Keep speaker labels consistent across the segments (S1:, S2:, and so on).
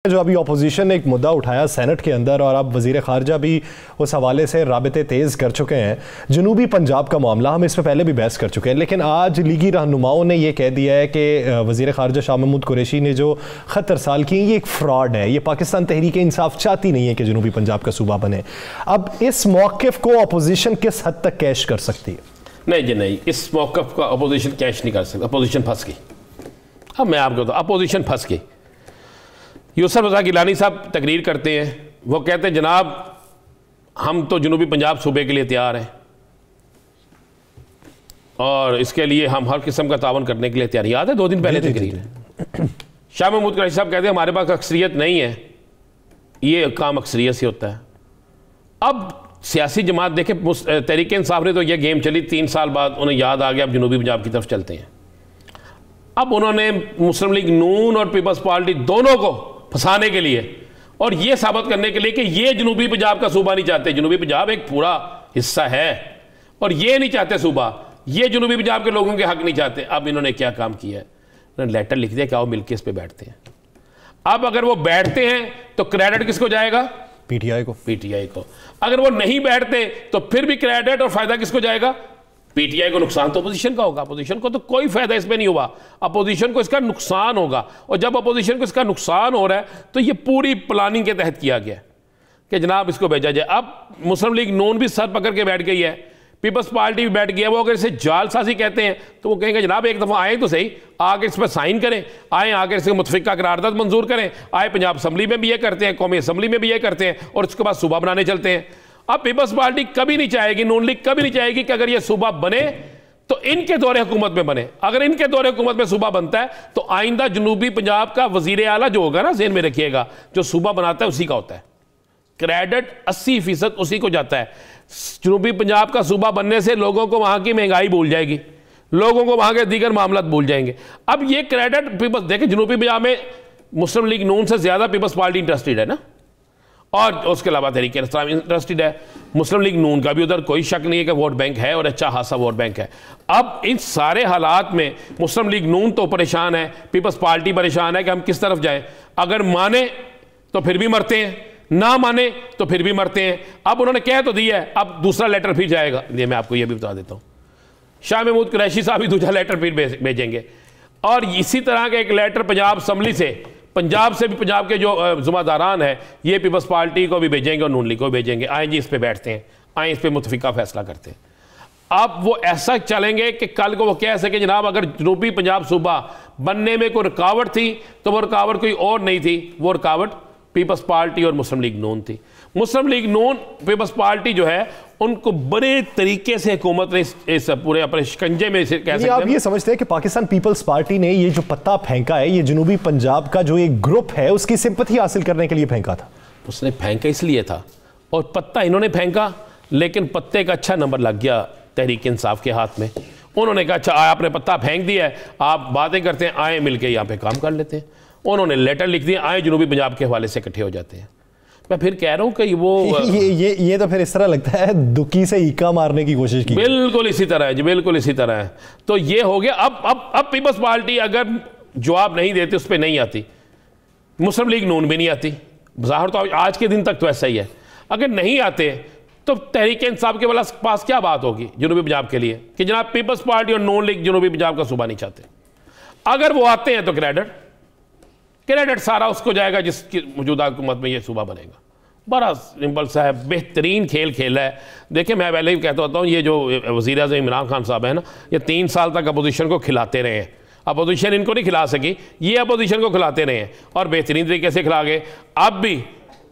S1: जो अभी अपोजिशन ने एक मुद्दा उठाया सेनेट के अंदर और अब वजीर खारजा भी उस हवाले से राबिते तेज़ कर चुके हैं। जनूबी पंजाब का मामला हम इस पर पहले भी बहस कर चुके हैं, लेकिन आज लीगी रहनुमाओं ने यह कह दिया है कि वजीर खारजा शाह महमूद कुरैशी ने जो खत अरसाल की ये एक फ्रॉड है। ये पाकिस्तान तहरीक इंसाफ चाहती नहीं है कि जनूबी पंजाब का सूबा बने। अब इस मौक़िफ़ को अपोजिशन किस हद तक कैश कर सकती है?
S2: नहीं जी नहीं, इस मौक़िफ़ का अपोजिशन कैश नहीं कर सकती। अपोजिशन फंस गई। अब मैं आपको बताऊँ, अपोजिशन फंस गई। यूसुफ रज़ा गिलानी साहब तकरीर करते हैं, वो कहते हैं जनाब हम तो जनूबी पंजाब सूबे के लिए तैयार हैं और इसके लिए हम हर किस्म का तावन करने के लिए तैयार। याद है 2 दिन पहले तकरीर है। शाह महमूद कुरैशी साहब कहते हैं हमारे पास अक्सरियत नहीं है, ये काम अक्सरियत से होता है। अब सियासी जमात देखे, तहरीक इंसाफ ने तो यह गेम चली, 3 साल बाद उन्हें याद आ गया अब जनूबी पंजाब की तरफ चलते हैं। अब उन्होंने मुस्लिम लीग नून और पीपल्स पार्टी दोनों को फंसाने के लिए और यह साबित करने के लिए कि ये जनूबी पंजाब का सूबा नहीं चाहते। जनूबी पंजाब एक पूरा हिस्सा है और ये नहीं चाहते सूबा, ये जनूबी पंजाब के लोगों के हक नहीं चाहते। अब इन्होंने क्या काम किया है, इन्होंने लेटर लिख दिया कि आओ मिलकर इस पे बैठते हैं। अब अगर वो बैठते हैं तो क्रेडिट किसको जाएगा? पीटीआई को। अगर वो नहीं बैठते तो फिर भी क्रेडिट और फायदा किसको जाएगा? पीटीआई को। नुकसान तो अपोजिशन का होगा। अपोजिशन को तो कोई फायदा इसमें नहीं हुआ, अपोजिशन को इसका नुकसान होगा। और जब अपोजिशन को इसका नुकसान हो रहा है तो ये पूरी प्लानिंग के तहत किया गया कि जनाब इसको भेजा जाए। अब मुस्लिम लीग नून भी सर पकड़ के बैठ गई है, पीपल्स पार्टी भी बैठ गई है। वो अगर इसे जालसाजी कहते हैं तो वो कहेंगे जनाब एक दफ़ा आए तो सही, आके इस पर साइन करें, आए आकर इसके मुतफिका करारदाद मंजूर करें, आए पंजाब असम्बली में भी ये करते हैं, कौमी असम्बली में भी ये करते हैं और उसके बाद सूबा बनाने चलते हैं। अब पीपल्स पार्टी कभी नहीं चाहेगी, नून लीग कभी नहीं चाहेगी कि अगर ये सूबा बने तो इनके दौरे हुकूमत में बने। अगर इनके दौरे हुकूमत में सूबा बनता है तो आइंदा जनूबी पंजाब का वजीर आला जो होगा ना, ज़हन में रखिएगा, जो सूबा बनाता है उसी का होता है। क्रेडिट 80% उसी को जाता है। जनूबी पंजाब का सूबा बनने से लोगों को वहां की महंगाई भूल जाएगी, लोगों को वहां के दीगर मामला भूल जाएंगे। अब ये क्रेडिट पीपल्स देखें, जनूबी पंजाब में मुस्लिम लीग नून से ज्यादा पीपल्स पार्टी इंटरेस्टेड है ना, और उसके अलावा तहरीक इंसाफ इंटरेस्टेड है। मुस्लिम लीग नून का भी उधर कोई शक नहीं है कि वोट बैंक है और अच्छा खासा वोट बैंक है। अब इन सारे हालात में मुस्लिम लीग नून तो परेशान है, पीपल्स पार्टी परेशान है कि हम किस तरफ जाएं। अगर माने तो फिर भी मरते हैं, ना माने तो फिर भी मरते हैं। अब उन्होंने कह तो दिया है, अब दूसरा लेटर फिर जाएगा। ये मैं आपको ये भी बता देता हूँ, शाह महमूद कुरैशी साहब भी दूसरा लेटर फिर भेजेंगे और इसी तरह का एक लेटर पंजाब असम्बली से, पंजाब से भी पंजाब के जो जुम्मेदारान है ये पीपल्स पार्टी को भी भेजेंगे और नून लीग को भी भेजेंगे। आए जी इस पे बैठते हैं, आए इस पे मुतफिका फैसला करते हैं। अब वो ऐसा चलेंगे कि कल को वो कह सके जनाब अगर जनूबी पंजाब सूबा बनने में कोई रुकावट थी तो वो रुकावट कोई और नहीं थी, वो रुकावट पीपल्स पार्टी और मुस्लिम लीग नून थी। मुस्लिम लीग नून पीपल्स पार्टी जो है उनको बड़े तरीके से हुकूमत ने इस पूरे अपने शिकंजे में कह सकते हैं।
S1: आप ये समझते हैं कि पाकिस्तान पीपल्स पार्टी ने ये जो पत्ता फेंका है ये जनूबी पंजाब का जो एक ग्रुप है उसकी सिंपैथी हासिल करने के लिए फेंका था? उसने
S2: फेंका इसलिए था और पत्ता इन्होंने फेंका, लेकिन पत्ते का अच्छा नंबर लग गया तहरीक इंसाफ के हाथ में। उन्होंने कहा अच्छा आपने पत्ता फेंक दिया है, आप बातें करते हैं, आए मिलकर यहाँ पे काम कर लेते हैं। उन्होंने लेटर लिख दिया, आए जनूबी पंजाब के हवाले से इकट्ठे हो जाते हैं। मैं फिर कह रहा हूं कि वो
S1: ये तो फिर इस तरह लगता है दुखी से ईका मारने की कोशिश की।
S2: बिल्कुल इसी तरह है जी, बिल्कुल इसी तरह है। तो ये हो गया। अब पीपल्स पार्टी अगर जवाब नहीं देती उस पर नहीं आती, मुस्लिम लीग नून भी नहीं आती, ज़ाहिर तो आज के दिन तक तो ऐसा ही है। अगर नहीं आते तो तहरीक इंसाफ के पास क्या बात होगी जनूबी पंजाब के लिए कि जनाब पीपल्स पार्टी और नून लीग जनूबी पंजाब का सूबा नहीं चाहते। अगर वो आते हैं तो क्रेडिट सारा उसको जाएगा जिसकी मौजूदा हुकूमत में ये सूबा बनेगा। बड़ा सिंपल सा है, बेहतरीन खेल खेला है। देखिए मैं पहले ही कहता होता हूँ, ये जो वज़ीर आज़म इमरान खान साहब है ना, ये 3 साल तक अपोजिशन को खिलाते रहे हैं। अपोजिशन इनको नहीं खिला सकी, ये अपोजिशन को खिलाते रहे हैं और बेहतरीन तरीके से खिला गए। अब भी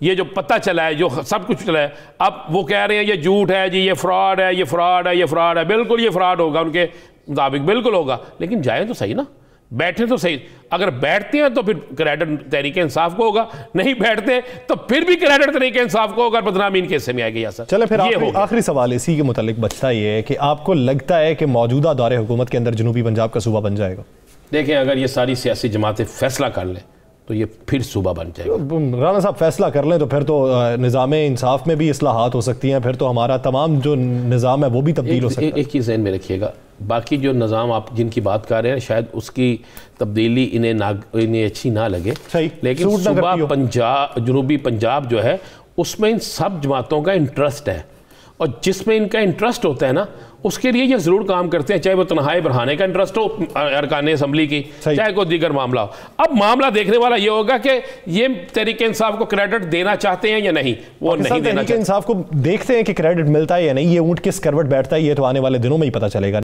S2: ये जो पता चला है, जो सब कुछ चला है, अब वो कह रहे हैं ये झूठ है जी, ये फ्रॉड है, ये फ्रॉड है, ये फ्रॉड है। बिल्कुल ये फ्रॉड होगा, उनके मुताबिक बिल्कुल होगा, लेकिन जाए तो सही ना, बैठे तो सही। अगर बैठते हैं तो फिर क्रेडिट तहरीक इंसाफ को होगा, नहीं बैठते तो फिर भी क्रेडिट तहरीक इंसाफ को होगा, बदनामी इनके हिस्से में आएगी। ऐसा
S1: चले फिर आखिरी सवाल इसी के मुतालिक बचता ये है कि आपको लगता है कि मौजूदा दौरे हुकूमत के अंदर जनूबी पंजाब का सूबा बन जाएगा?
S2: देखें अगर ये सारी सियासी जमातें फैसला कर लें तो ये फिर सूबा बन जाएगा।
S1: राना साहब फैसला कर लें तो फिर तो निज़ाम इंसाफ में भी इस्लाहात हो सकती हैं, फिर तो हमारा तमाम जो निज़ाम है वो भी तब्दील हो सकता है।
S2: एक चीज़ ज़हन में रखिएगा, बाकी जो निज़ाम आप जिनकी बात कर रहे हैं शायद उसकी तब्दीली इन्हें अच्छी ना लगे, लेकिन सुबह जनूबी पंजाब जो है उसमें इन सब जमातों का इंटरेस्ट है, और जिसमें इनका इंटरेस्ट होता है ना उसके लिए ये ज़रूर काम करते हैं, चाहे वो तनहाई बढ़ाने का इंटरेस्ट हो अरकान असम्बली की, चाहे कोई दीगर मामला हो। अब मामला देखने वाला ये होगा कि ये तहरीक इंसाफ को क्रेडिट देना चाहते हैं या नहीं, वो नहीं देना चाहते।
S1: इंसाफ को देखते हैं कि क्रेडिट मिलता है या नहीं, ये ऊंट किस करवट बैठता है ये तो आने वाले दिनों में ही पता चलेगा।